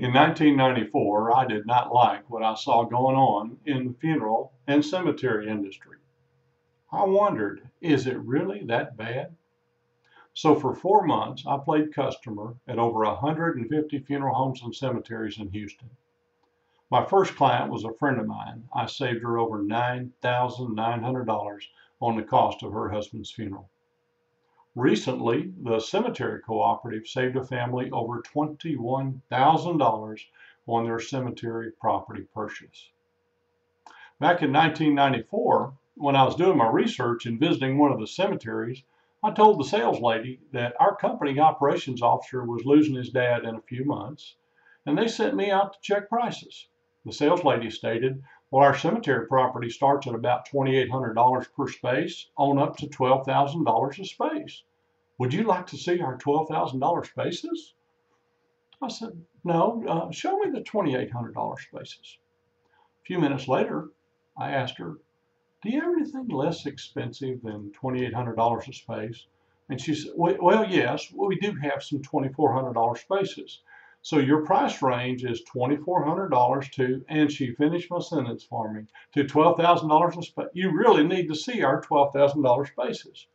In 1994, I did not like what I saw going on in the funeral and cemetery industry. I wondered, is it really that bad? So for 4 months, I played customer at over 150 funeral homes and cemeteries in Houston. My first client was a friend of mine. I saved her over $9,900 on the cost of her husband's funeral. Recently, the cemetery cooperative saved a family over $21,000 on their cemetery property purchase. Back in 1994, when I was doing my research and visiting one of the cemeteries, I told the sales lady that our company operations officer was losing his dad in a few months, and they sent me out to check prices. The sales lady stated, well, our cemetery property starts at about $2,800 per space on up to $12,000 a space. Would you like to see our $12,000 spaces? I said, no, show me the $2,800 spaces. A few minutes later, I asked her, do you have anything less expensive than $2,800 a space? And she said, well, yes, we do have some $2,400 spaces. So your price range is $2,400 to, and she finished my sentence for me, to $12,000 a space. You really need to see our $12,000 spaces.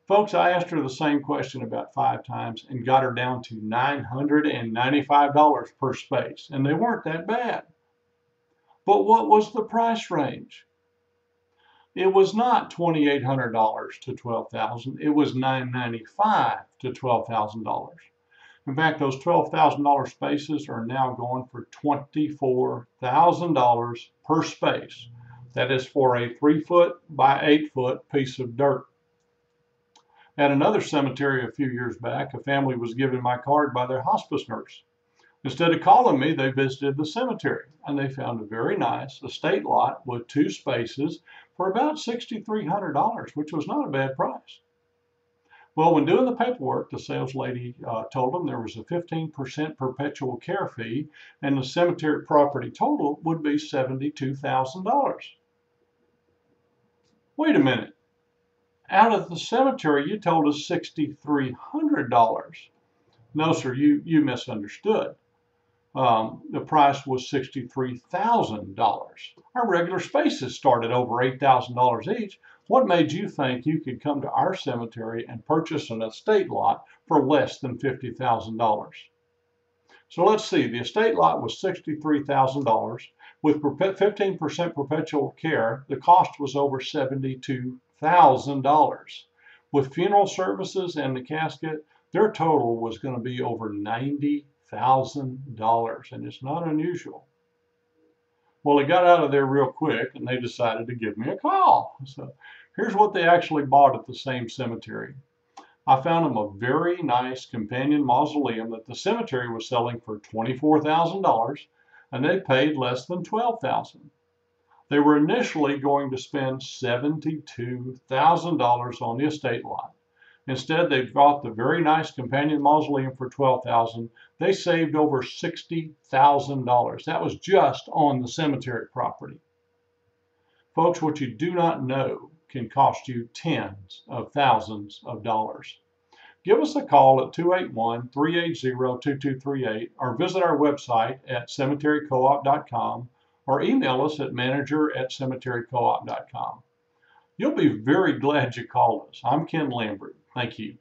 Folks, I asked her the same question about 5 times and got her down to $995 per space, and they weren't that bad. But what was the price range? It was not $2,800 to $12,000. It was $995 to $12,000. In fact, those $12,000 spaces are now going for $24,000 per space. That is for a 3-foot by 8-foot piece of dirt. At another cemetery a few years back, a family was given my card by their hospice nurse. Instead of calling me, they visited the cemetery, and they found a very nice estate lot with 2 spaces for about $6,300, which was not a bad price. Well, when doing the paperwork, the sales lady told them there was a 15% perpetual care fee, and the cemetery property total would be $72,000. Wait a minute. Out of the cemetery, you told us $6,300. No, sir, you misunderstood. The price was $63,000. Our regular spaces start at over $8,000 each. What made you think you could come to our cemetery and purchase an estate lot for less than $50,000? So let's see, the estate lot was $63,000. With 15% perpetual care, the cost was over $72,000. With funeral services and the casket, their total was going to be over $90,000, and it's not unusual. Well, they got out of there real quick, and they decided to give me a call. So here's what they actually bought at the same cemetery. I found them a very nice companion mausoleum that the cemetery was selling for $24,000, and they paid less than $12,000. They were initially going to spend $72,000 on the estate lot. Instead, they bought the very nice companion mausoleum for $12,000. They saved over $60,000. That was just on the cemetery property. Folks, what you do not know can cost you tens of thousands of dollars. Give us a call at 281-380-2238 or visit our website at cemeterycoop.com or email us at manager@cemeterycoop.com. You'll be very glad you called us. I'm Ken Lambert. Thank you.